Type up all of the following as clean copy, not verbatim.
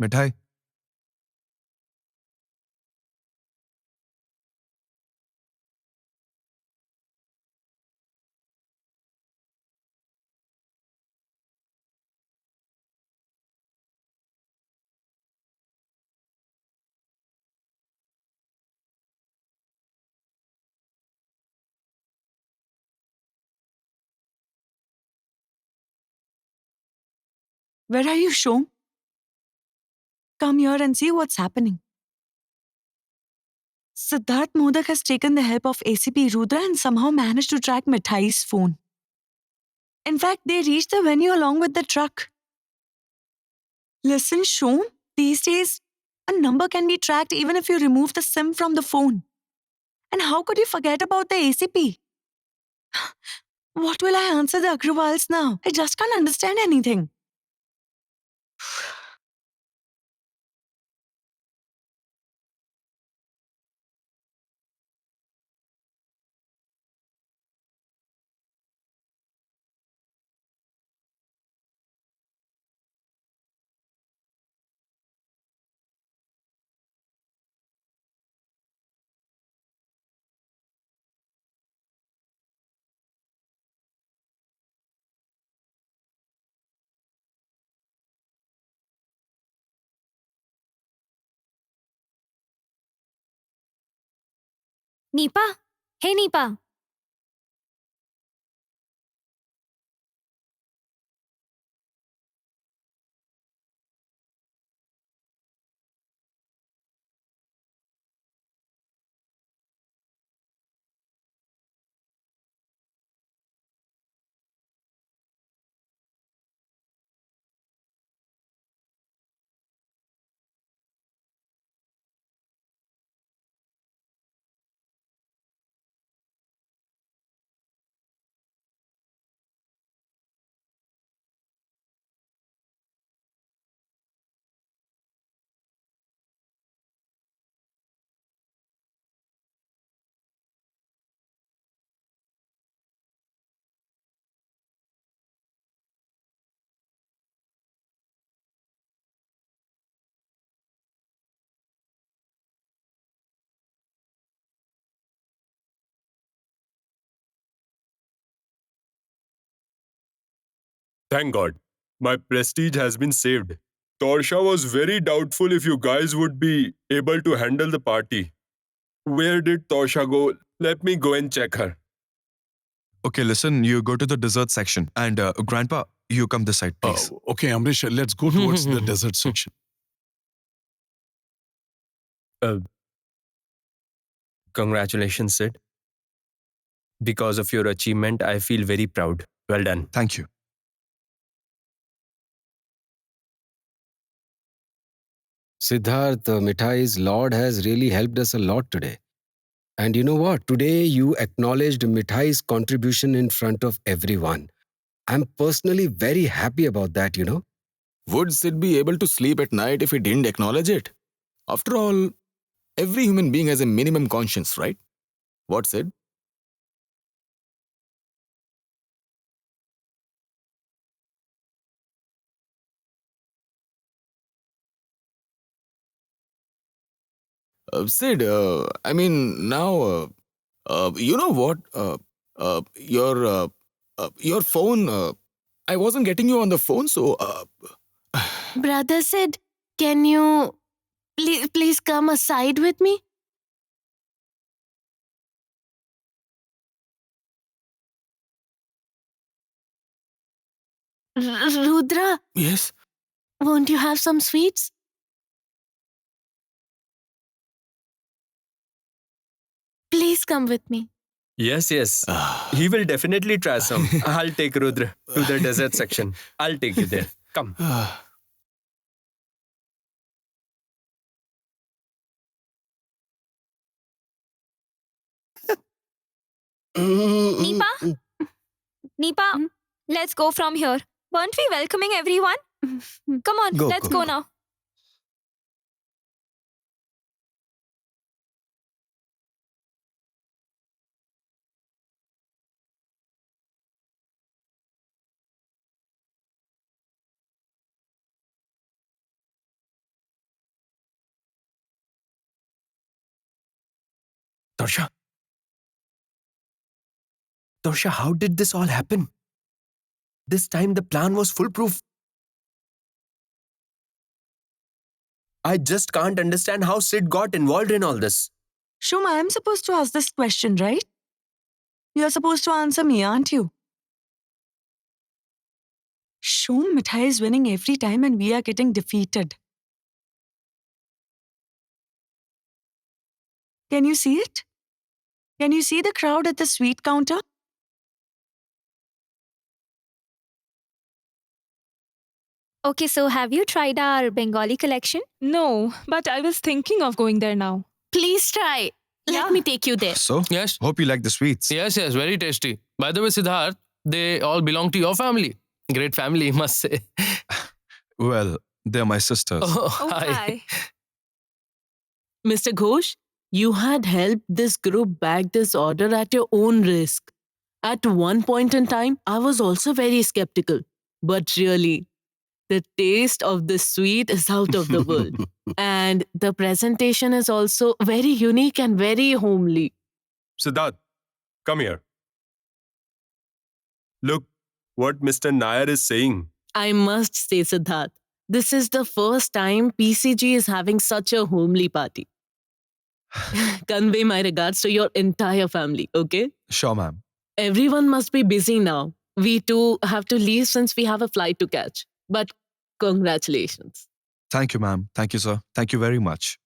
मिठाई. Where are you, Shom? Come here and see what's happening. Siddharth Modak has taken the help of ACP Rudra and somehow managed to track Mithai's phone. In fact, they reached the venue along with the truck. Listen, Shom, these days, a number can be tracked even if you remove the SIM from the phone. And how could you forget about the ACP? What will I answer the Agrawals now? I just can't understand anything. Neepa? Hey, Neepa. Thank God. My prestige has been saved. Torsha was very doubtful if you guys would be able to handle the party. Where did Torsha go? Let me go and check her. Okay, listen, you go to the dessert section. And Grandpa, you come this side, please. Okay, Amrish, let's go towards the dessert section. Congratulations, Sid. Because of your achievement, I feel very proud. Well done. Thank you. Siddharth, Mithai's Lord has really helped us a lot today. And you know what? Today you acknowledged Mithai's contribution in front of everyone. I'm personally very happy about that, you know. Would Sid be able to sleep at night if he didn't acknowledge it? After all, every human being has a minimum conscience, right? What, Sid? Sid, I mean, now, you know what? Your phone, I wasn't getting you on the phone, so, Brother Sid, can you please come aside with me? Rudra, yes. won't you have some sweets? Please come with me. Yes, yes. He will definitely try some. I'll take Rudra to the dessert section. I'll take you there. Come. Neepa? Neepa, let's go from here. Weren't we welcoming everyone? Come on, Go, let's go, go go. now. Torsha? Torsha, how did this all happen? This time the plan was foolproof. I just can't understand how Sid got involved in all this. Shum, I am supposed to ask this question, right? You're supposed to answer me, aren't you? Shum, Mithai is winning every time and we are getting defeated. Can you see it? Can you see the crowd at the sweet counter? Okay, so have you tried our Bengali collection? No, but I was thinking of going there now. Please try. Yeah. Let me take you there. So, Yes. hope you like the sweets. Yes, very tasty. By the way, Siddharth, they all belong to your family. Great family, must say. Well, they're my sisters. Oh, Oh, hi. Mr. Ghosh, you had helped this group bag this order at your own risk. At one point in time, I was also very skeptical. But really, the taste of the sweet is out of the world. And the presentation is also very unique and very homely. Siddharth, come here. Look what Mr. Nair is saying. I must say, Siddharth, this is the first time PCG is having such a homely party. Convey my regards to your entire family, okay? Sure, ma'am. Everyone must be busy now. We too have to leave since we have a flight to catch. But congratulations. Thank you, ma'am. Thank you, sir. Thank you very much.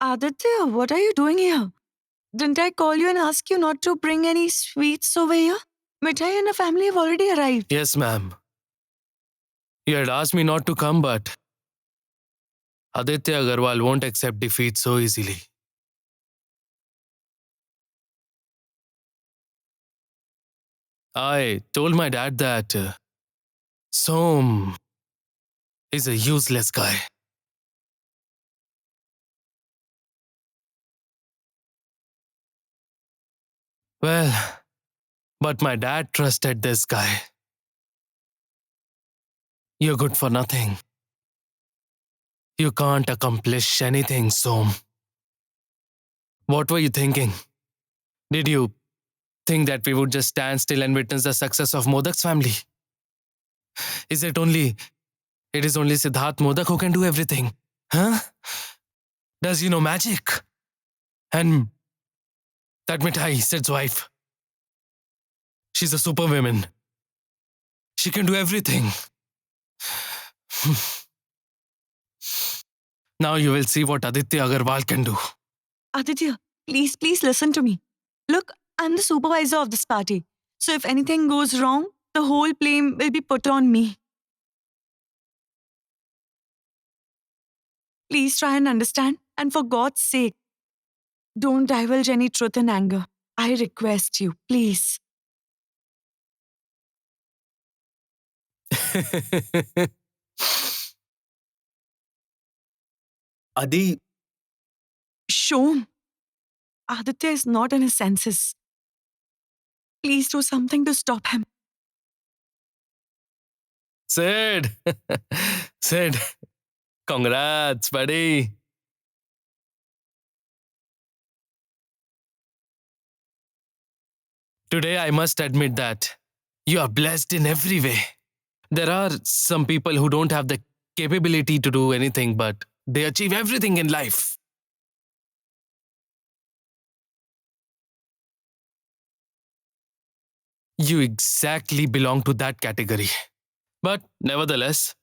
Aditya, what are you doing here? Didn't I call you and ask you not to bring any sweets over here? Mithai and her family have already arrived. yes, ma'am. You had asked me not to come, but Aditya Agarwal won't accept defeat so easily. I told my dad that Som is a useless guy. Well, but my dad trusted this guy. You're good for nothing. You can't accomplish anything, Som. What were you thinking? Did you think that we would just stand still and witness the success of Modak's family? It is only Siddharth Modak who can do everything. Huh? Does he know magic? And that Mithai, Sid's wife, she's a superwoman. She can do everything. Now you will see what Aditya Agarwal can do. Aditya, please listen to me. Look, I'm the supervisor of this party. So if anything goes wrong, the whole blame will be put on me. Please try and understand. And for God's sake, don't divulge any truth in anger. I request you, please. Adi, Shom, Aditya is not in his senses. Please do something to stop him. Sid! Sid! Congrats, buddy! Today, I must admit that you are blessed in every way. There are some people who don't have the capability to do anything, but they achieve everything in life. You exactly belong to that category. But nevertheless,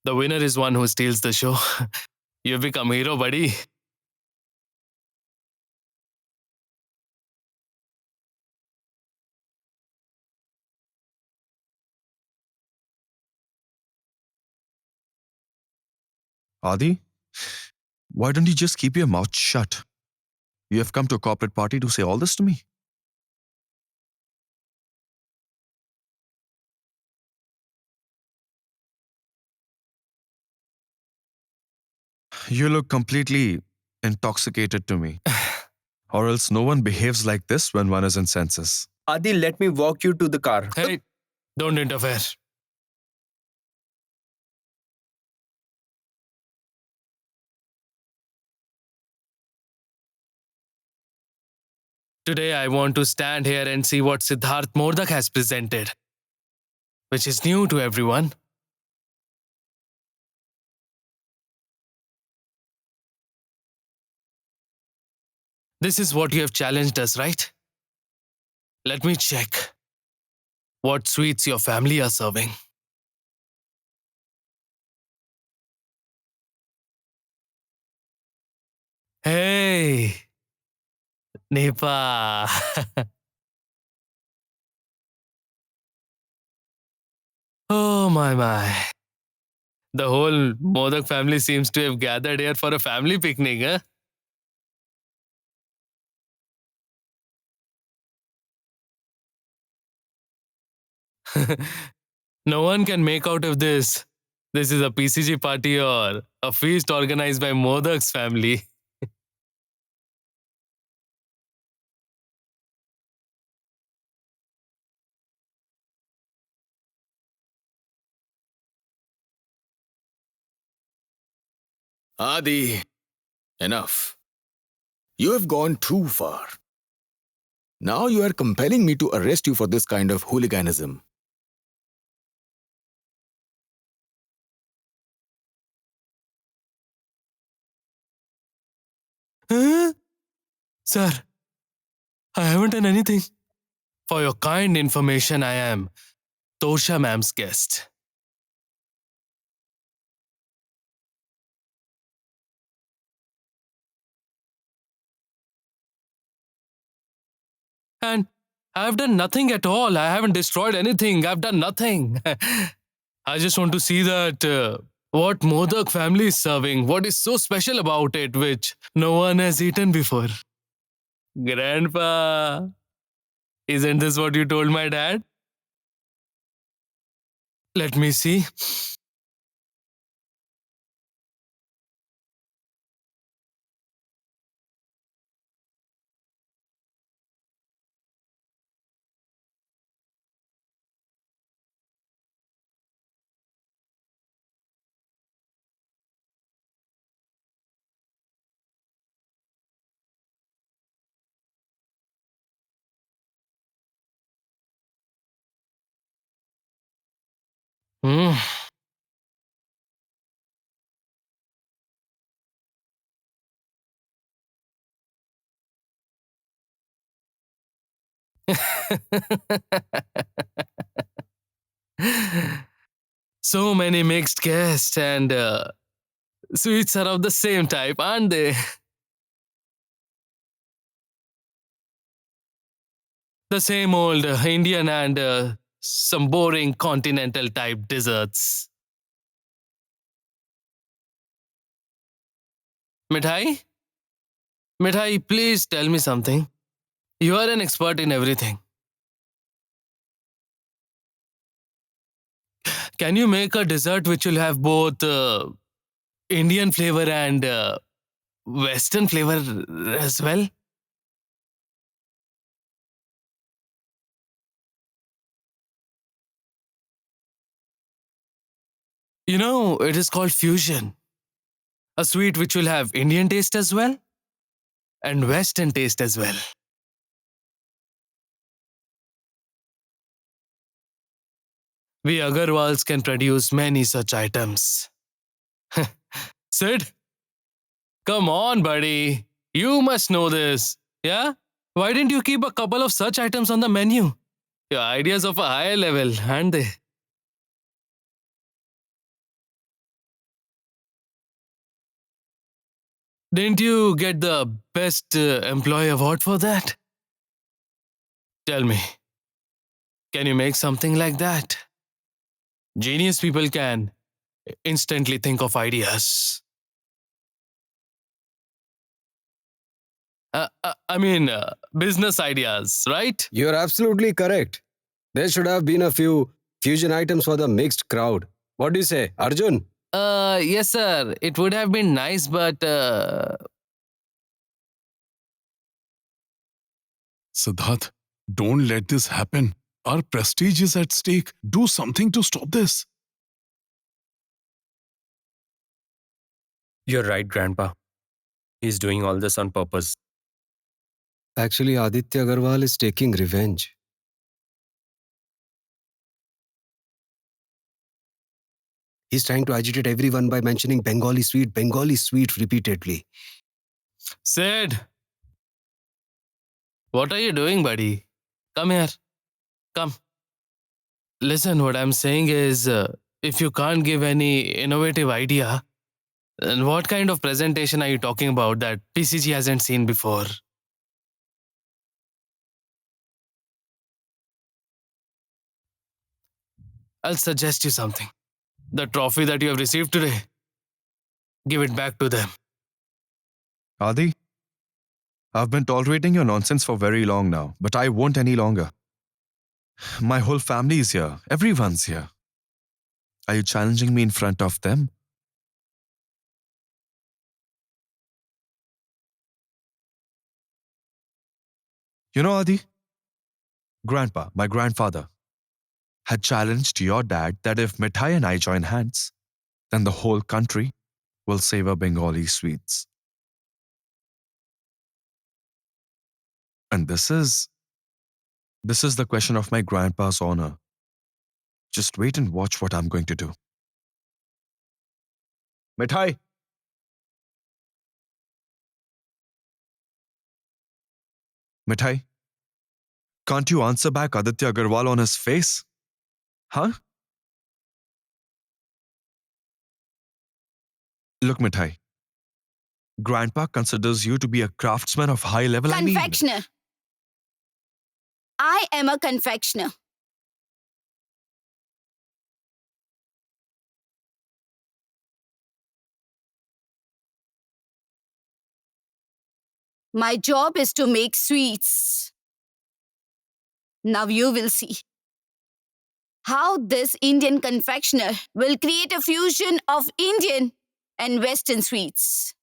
the winner is one who steals the show. You've become hero, buddy. Adi, why don't you just keep your mouth shut? You have come to a corporate party to say all this to me? You look completely intoxicated to me. Or else no one behaves like this when one is in senses. Adi, let me walk you to the car. Hey, don't interfere. Today, I want to stand here and see what Siddharth Mordak has presented, which is new to everyone. This is what you have challenged us, right? Let me check what sweets your family are serving. Hey, Nipa. Oh my. The whole Modak family seems to have gathered here for a family picnic, huh? No one can make out of this. This is a PCG party or a feast organized by Modak's family. Adi, enough. You have gone too far. Now you are compelling me to arrest you for this kind of hooliganism. Huh? Sir, I haven't done anything. For your kind information, I am Tosha ma'am's guest. And I've done nothing at all. I haven't destroyed anything. I've done nothing. I just want to see that what Modak family is serving, what is so special about it, which no one has eaten before. Grandpa, isn't this what you told my dad? Let me see. Hmm. So many mixed guests and sweets are of the same type, aren't they? The same old Indian and some boring continental type desserts. Mithai? Mithai, please tell me something. You are an expert in everything. Can you make a dessert which will have both Indian flavor and Western flavor as well? You know, it is called fusion. A sweet which will have Indian taste as well and Western taste as well. We Agarwals can produce many such items. Sid, come on, buddy. You must know this. Yeah? Why didn't you keep a couple of such items on the menu? Your ideas of a higher level, aren't they? Didn't you get the best employee award for that? Tell me, can you make something like that? Genius people can instantly think of ideas. Business ideas, right? You're absolutely correct. There should have been a few fusion items for the mixed crowd. What do you say, Arjun? Yes, sir. It would have been nice, but Siddharth, don't let this happen. Our prestige is at stake. Do something to stop this. You're right, Grandpa. He's doing all this on purpose. Actually, Aditya Agarwal is taking revenge. He's trying to agitate everyone by mentioning Bengali sweet repeatedly. Sid, what are you doing, buddy? Come here. Come. Listen, what I'm saying is, if you can't give any innovative idea, then what kind of presentation are you talking about that PCG hasn't seen before? I'll suggest you something. The trophy that you have received today, give it back to them. Adi, I've been tolerating your nonsense for very long now, but I won't any longer. My whole family is here. Everyone's here. Are you challenging me in front of them? You know, Adi, Grandpa, my grandfather, had challenged your dad that if Mithai and I join hands, then the whole country will savor Bengali sweets. And this is the question of my grandpa's honor. Just wait and watch what I'm going to do. Mithai! Mithai, can't you answer back Aditya Agarwal on his face? Huh? Look, Mithai. Grandpa considers you to be a craftsman of high level. Confectioner. I am a confectioner. My job is to make sweets. Now you will see how this Indian confectioner will create a fusion of Indian and Western sweets.